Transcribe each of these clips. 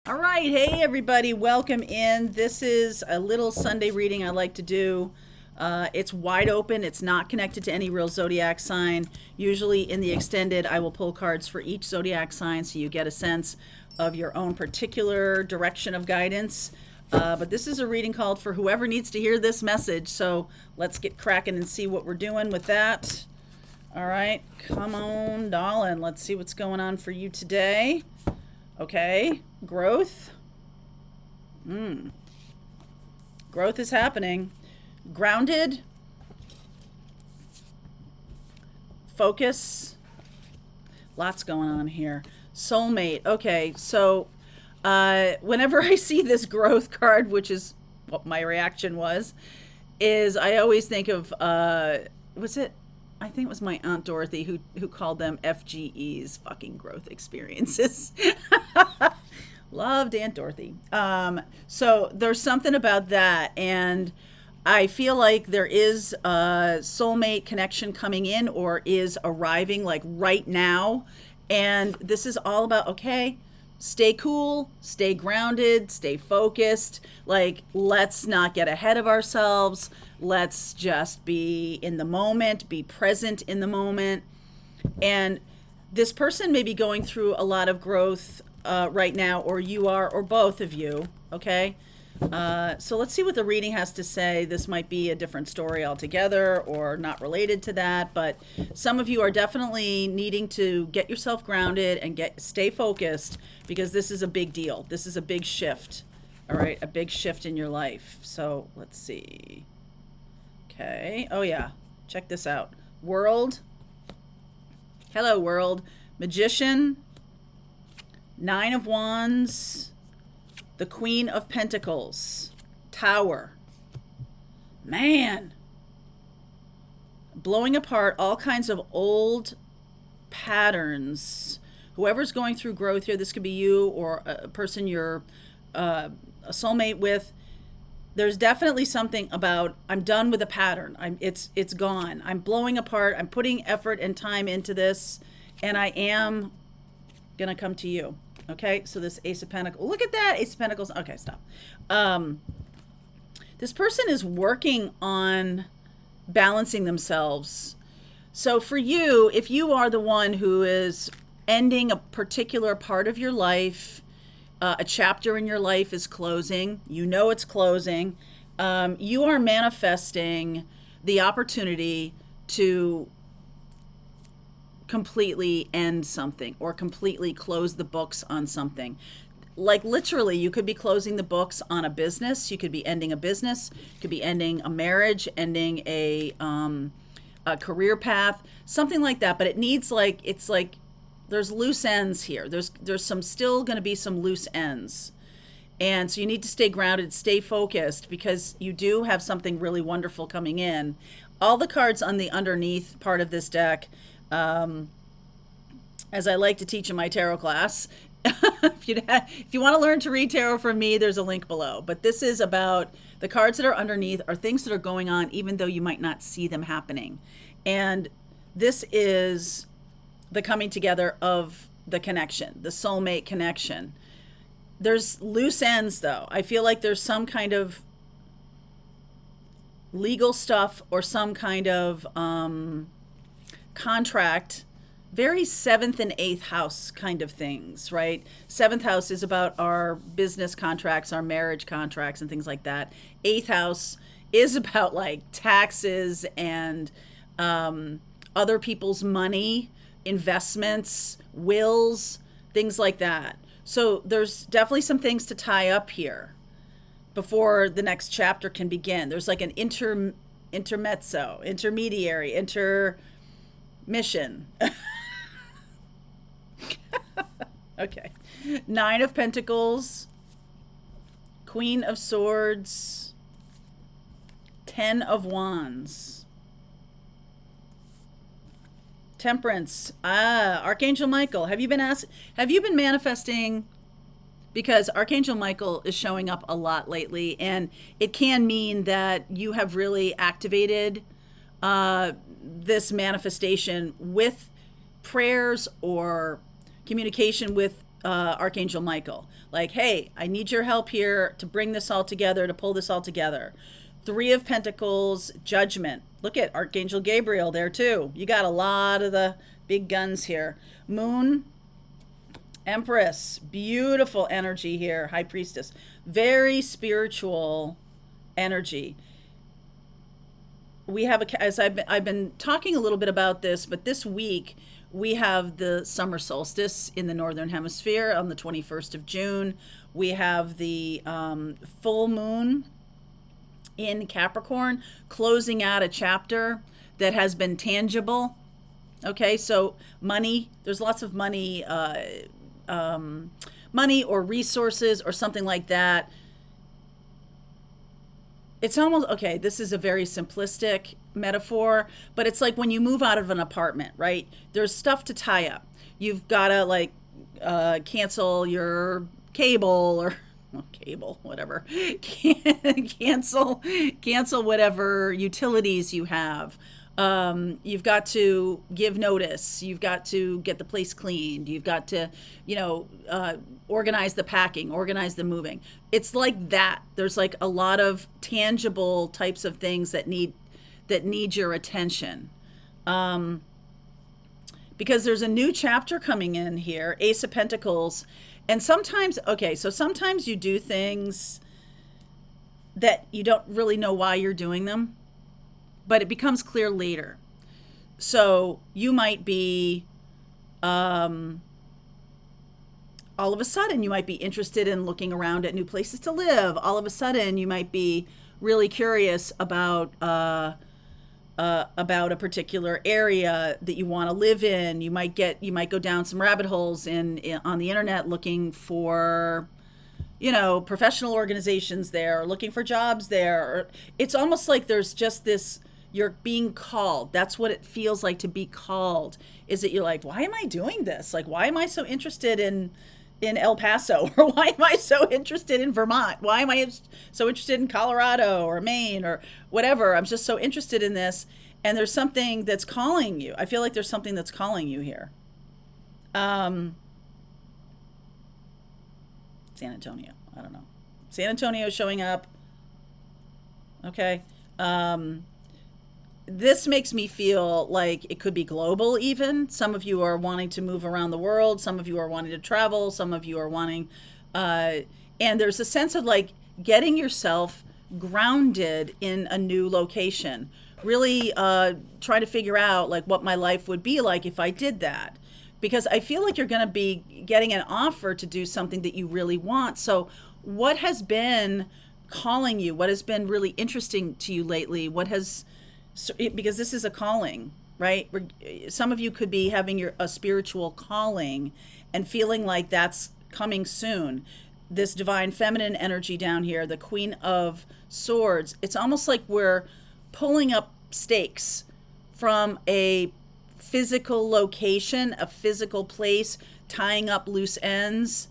All right. Hey, everybody. Welcome in. This is a little Sunday reading I like to do. It's wide open. It's not connected to any real zodiac sign. Usually in the extended, I will pull cards for each zodiac sign so you get a sense of your own particular direction of guidance. But this is a reading called for whoever needs to hear this message. So let's get cracking and see what we're doing with that. All right. Come on, darling. Let's see what's going on for you today. Okay, growth. Growth is happening. Grounded. Focus. Lots going on here. Soulmate. Okay, so whenever I see this growth card, which is what my reaction was, is I always think of, was it? I think it was my Aunt Dorothy who called them FGEs, fucking growth experiences. Loved Aunt Dorothy. So there's something about that. And I feel like there is a soulmate connection coming in or is arriving like right now. And this is all about, okay, stay cool, stay grounded, stay focused. Like, let's not get ahead of ourselves. Let's just be in the moment, be present in the moment. And this person may be going through a lot of growth right now, or you are, or both of you. Okay. So let's see what the reading has to say. This might be a different story altogether or not related to that, but some of you are definitely needing to get yourself grounded and stay focused because this is a big deal. This is a big shift. All right. A big shift in your life. So let's see. Okay. Oh yeah. Check this out. World. Hello, world. Magician. 9 of Wands. The Queen of Pentacles. Tower. Man. Blowing apart all kinds of old patterns. Whoever's going through growth here, this could be you or a person you're a soulmate with. There's definitely something about I'm done with a pattern. It's gone. I'm blowing apart. I'm putting effort and time into this, and I am gonna come to you. Okay, so this Ace of Pentacles. Look at that, Ace of Pentacles. Okay, stop. This person is working on balancing themselves. So for you, if you are the one who is ending a particular part of your life, a chapter in your life is closing, you know it's closing, you are manifesting the opportunity to completely end something or completely close the books on something. Like literally, you could be closing the books on a business. You could be ending a business. You could be ending a marriage, ending a career path, something like that. But it needs it's like there's loose ends here. There's still going to be some loose ends. And so you need to stay grounded, stay focused, because you do have something really wonderful coming in. All the cards on the underneath part of this deck, as I like to teach in my tarot class, if you want to learn to read tarot from me, there's a link below. But this is about the cards that are underneath are things that are going on, even though you might not see them happening. And this is the coming together of the connection, the soulmate connection. There's loose ends, though. I feel like there's some kind of legal stuff or some kind of contract, very 7th and 8th house kind of things, right? 7th house is about our business contracts, our marriage contracts and things like that. 8th house is about like taxes and other people's money, investments, wills, things like that. So there's definitely some things to tie up here before the next chapter can begin. There's like an intermezzo, intermediary, mission. Okay. 9 of Pentacles, Queen of Swords, 10 of Wands, Temperance. Archangel Michael. Have you been manifesting? Because Archangel Michael is showing up a lot lately, and it can mean that you have really activated this manifestation with prayers or communication with Archangel Michael. Like, hey, I need your help here to bring this all together, to pull this all together. Three of Pentacles, Judgment. Look at Archangel Gabriel there too. You got a lot of the big guns here. Moon, Empress, beautiful energy here. High Priestess, very spiritual energy. We have as I've been talking a little bit about this, but this week we have the summer solstice in the northern hemisphere on the 21st of June. We have the full moon in Capricorn, closing out a chapter that has been tangible. Okay, so money, there's lots of money, money or resources or something like that. It's almost, okay, this is a very simplistic metaphor, but it's like when you move out of an apartment, right? There's stuff to tie up. You've got to like cancel your cable or well, cable, whatever. cancel whatever utilities you have. You've got to give notice. You've got to get the place cleaned. You've got to, organize the packing, organize the moving. It's like that. There's like a lot of tangible types of things that need your attention. Because there's a new chapter coming in here, Ace of Pentacles. And sometimes you do things that you don't really know why you're doing them, but it becomes clear later. So you might be, all of a sudden, you might be interested in looking around at new places to live. All of a sudden, you might be really curious about a particular area that you want to live in. You might go down some rabbit holes on the internet looking for, professional organizations there, or looking for jobs there. Or it's almost like there's just this. You're being called. That's what it feels like to be called. Is that you're like, why am I doing this? Like, why am I so interested in El Paso? Or why am I so interested in Vermont? Why am I so interested in Colorado or Maine or whatever? I'm just so interested in this. And there's something that's calling you. I feel like there's something that's calling you here. San Antonio. I don't know. San Antonio showing up. Okay. This makes me feel like it could be global even. Some of you are wanting to move around the world. Some of you are wanting to travel. Some of you are wanting, and there's a sense of like getting yourself grounded in a new location. Really trying to figure out like what my life would be like if I did that. Because I feel like you're going to be getting an offer to do something that you really want. So what has been calling you? What has been really interesting to you lately? Because this is a calling, right? Some of you could be having a spiritual calling and feeling like that's coming soon. This divine feminine energy down here, the Queen of Swords, it's almost like we're pulling up stakes from a physical location, a physical place, tying up loose ends,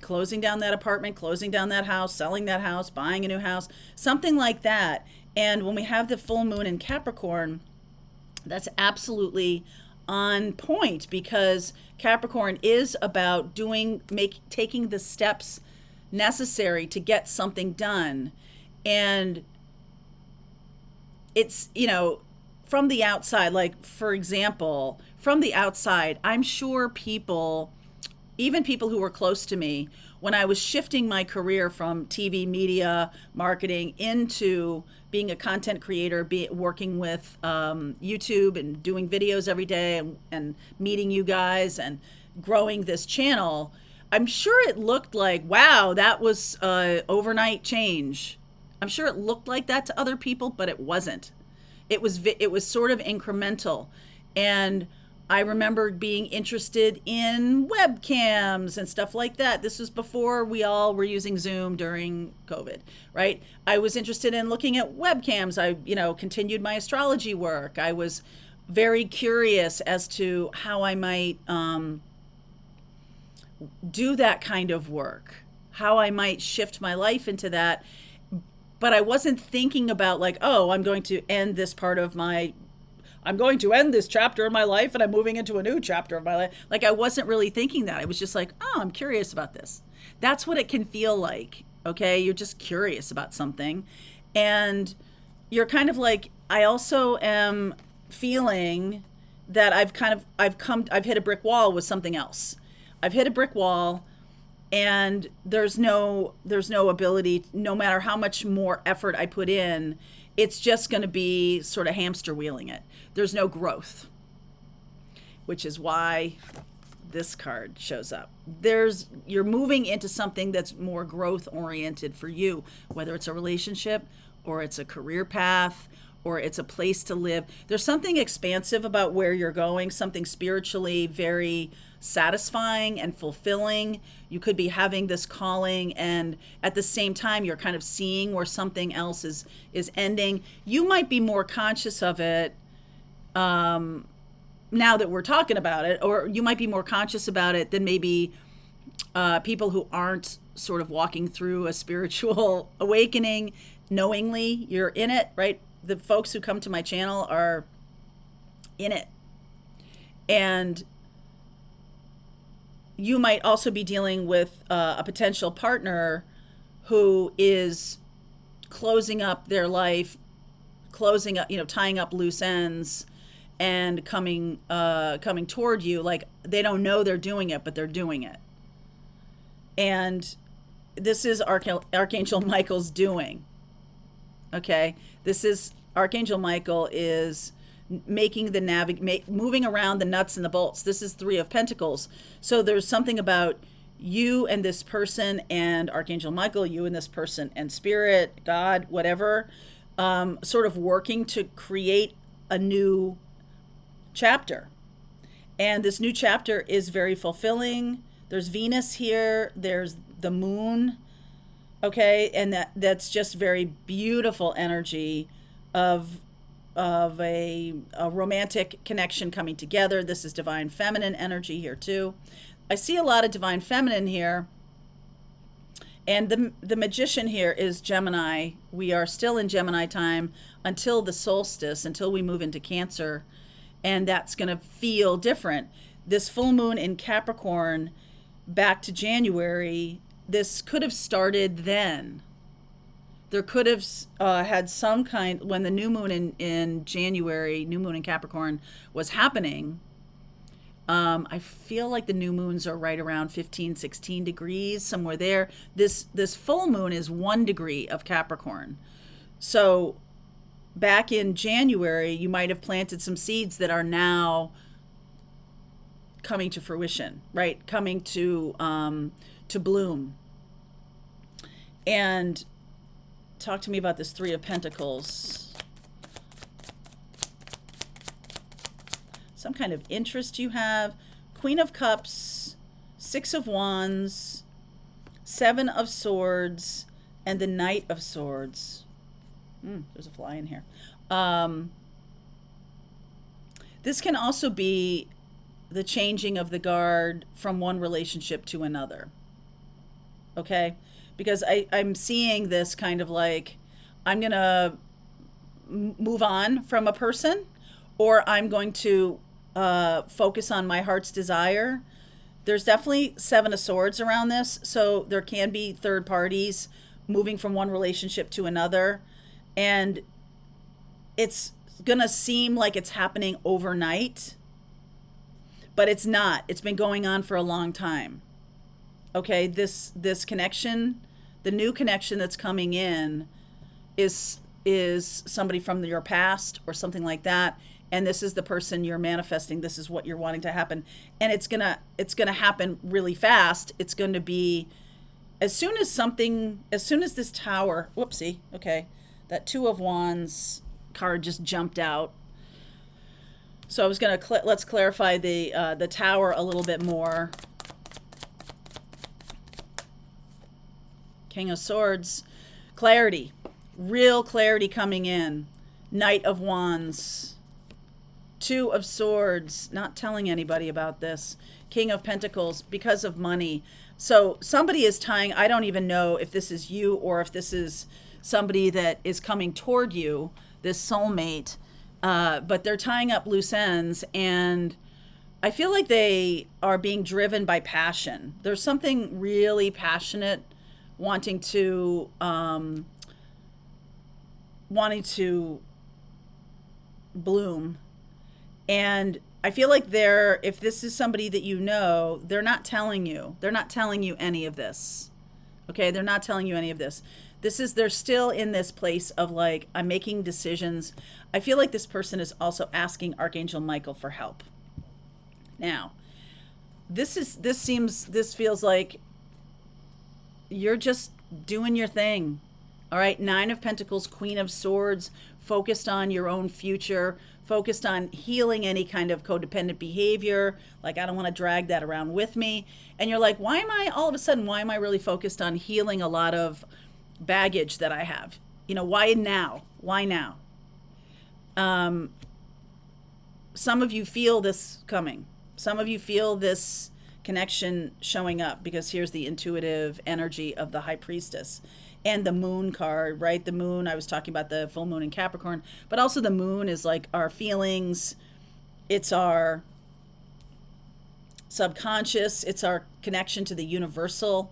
closing down that apartment, closing down that house, selling that house, buying a new house, something like that. And when we have the full moon in Capricorn, that's absolutely on point, because Capricorn is about taking the steps necessary to get something done. And it's, from the outside, like, for example, from the outside, I'm sure even people who were close to me, when I was shifting my career from TV media marketing into being a content creator, working with YouTube and doing videos every day and meeting you guys and growing this channel, I'm sure it looked like, wow, that was overnight change. I'm sure it looked like that to other people, but it wasn't. It was sort of incremental. And I remember being interested in webcams and stuff like that. This was before we all were using Zoom during COVID, right? I was interested in looking at webcams. I, continued my astrology work. I was very curious as to how I might do that kind of work, how I might shift my life into that. But I wasn't thinking about like, oh, I'm going to end this part of my I'm going to end this chapter of my life and I'm moving into a new chapter of my life. Like, I wasn't really thinking that. I was just like, oh, I'm curious about this. That's what it can feel like. Okay. You're just curious about something. And you're kind of like, I also am feeling that I've hit a brick wall with something else. I've hit a brick wall, and there's no ability, no matter how much more effort I put in, it's just going to be sort of hamster wheeling it. There's no growth, which is why this card shows up. You're moving into something that's more growth oriented for you, whether it's a relationship or it's a career path or it's a place to live. There's something expansive about where you're going, something spiritually very satisfying and fulfilling. You could be having this calling, and at the same time, you're kind of seeing where something else is ending. You might be more conscious of it now that we're talking about it, or you might be more conscious about it than maybe people who aren't sort of walking through a spiritual awakening knowingly. You're in it, right? The folks who come to my channel are in it. And you might also be dealing with a potential partner who is closing up their life, closing up, tying up loose ends and coming toward you. Like, they don't know they're doing it, but they're doing it. And this is Archangel Michael's doing. Okay, this is Archangel Michael is making the moving around the nuts and the bolts. This is 3 of Pentacles. So there's something about you and this person and Archangel Michael, you and this person and Spirit, God, whatever, sort of working to create a new chapter. And this new chapter is very fulfilling. There's Venus here. There's the moon. Okay, and that's just very beautiful energy of a romantic connection coming together. This is divine feminine energy here too. I see a lot of divine feminine here. And the magician here is Gemini. We are still in Gemini time until the solstice, until we move into Cancer. And that's going to feel different. This full moon in Capricorn back to January, this could have started then. There could have had some kind, when the new moon in January, new moon in Capricorn was happening. I feel like the new moons are right around 15, 16 degrees, somewhere there. This full moon is 1 degree of Capricorn. So back in January, you might have planted some seeds that are now coming to fruition, right? Coming to bloom. And talk to me about this 3 of Pentacles. Some kind of interest you have. Queen of Cups, 6 of Wands, 7 of Swords, and the Knight of Swords. There's a fly in here. This can also be the changing of the guard from one relationship to another. Okay? Because I'm seeing this kind of like, I'm going to move on from a person, or I'm going to focus on my heart's desire. There's definitely 7 of Swords around this. So there can be third parties moving from one relationship to another. And it's going to seem like it's happening overnight, but it's not. It's been going on for a long time. Okay, this connection, the new connection that's coming in is somebody from your past or something like that, and this is the person you're manifesting. This is what you're wanting to happen, and it's gonna happen really fast. It's going to be as soon as this tower. Whoopsie. Okay, that 2 of Wands card just jumped out. So I was gonna let's clarify the tower a little bit more. King of Swords, clarity, real clarity coming in. Knight of Wands, 2 of Swords, not telling anybody about this. King of Pentacles, because of money. So somebody is tying, I don't even know if this is you or if this is somebody that is coming toward you, this soulmate. But they're tying up loose ends, and I feel like they are being driven by passion. There's something really passionate wanting to bloom. And I feel like if this is somebody that you know, they're not telling you. They're not telling you any of this. Okay? They're not telling you any of this. They're still in this place of like, I'm making decisions. I feel like this person is also asking Archangel Michael for help. Now, this feels like you're just doing your thing. All right, Nine of Pentacles, Queen of Swords, focused on your own future, focused on healing any kind of codependent behavior. Like, I don't want to drag that around with me. And you're like, why am I really focused on healing a lot of baggage that I have? You know, why now? Why now? Some of you feel this coming. Some of you feel this connection showing up, because here's the intuitive energy of the High Priestess and the Moon card, right? The Moon, I was talking about the full moon in Capricorn, but also the Moon is like our feelings. It's our subconscious. It's our connection to the universal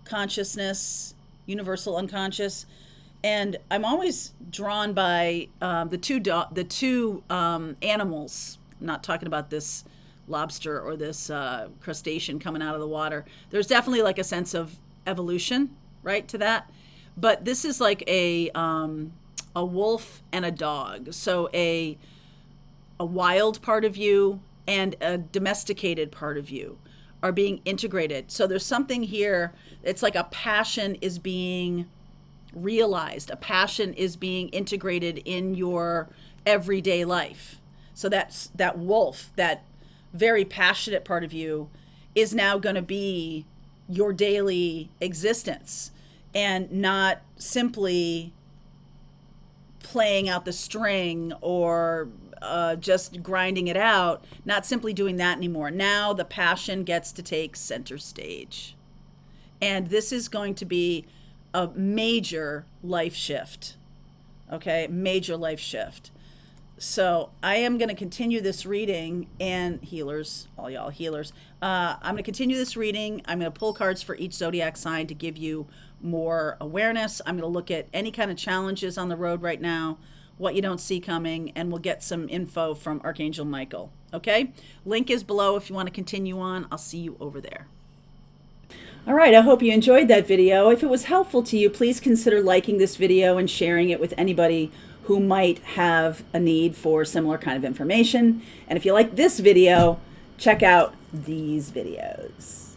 consciousness, universal unconscious. And I'm always drawn by the two animals. I'm not talking about this lobster or this crustacean coming out of the water. There's definitely like a sense of evolution, right, to that. But this is like a wolf and a dog. So a wild part of you and a domesticated part of you are being integrated. So there's something here. It's like a passion is being realized. A passion is being integrated in your everyday life. So that's that wolf, that very passionate part of you, is now going to be your daily existence, and not simply playing out the string or just grinding it out, not simply doing that anymore. Now the passion gets to take center stage. And this is going to be a major life shift. Okay, major life shift. So I am going to continue this reading, and healers, all y'all healers, I'm going to continue this reading. I'm going to pull cards for each zodiac sign to give you more awareness. I'm going to look at any kind of challenges on the road right now, what you don't see coming, and we'll get some info from Archangel Michael. Okay? Link is below if you want to continue on. I'll see you over there. All right, I hope you enjoyed that video. If it was helpful to you, please consider liking this video and sharing it with anybody who might have a need for similar kind of information. And if you like this video, check out these videos.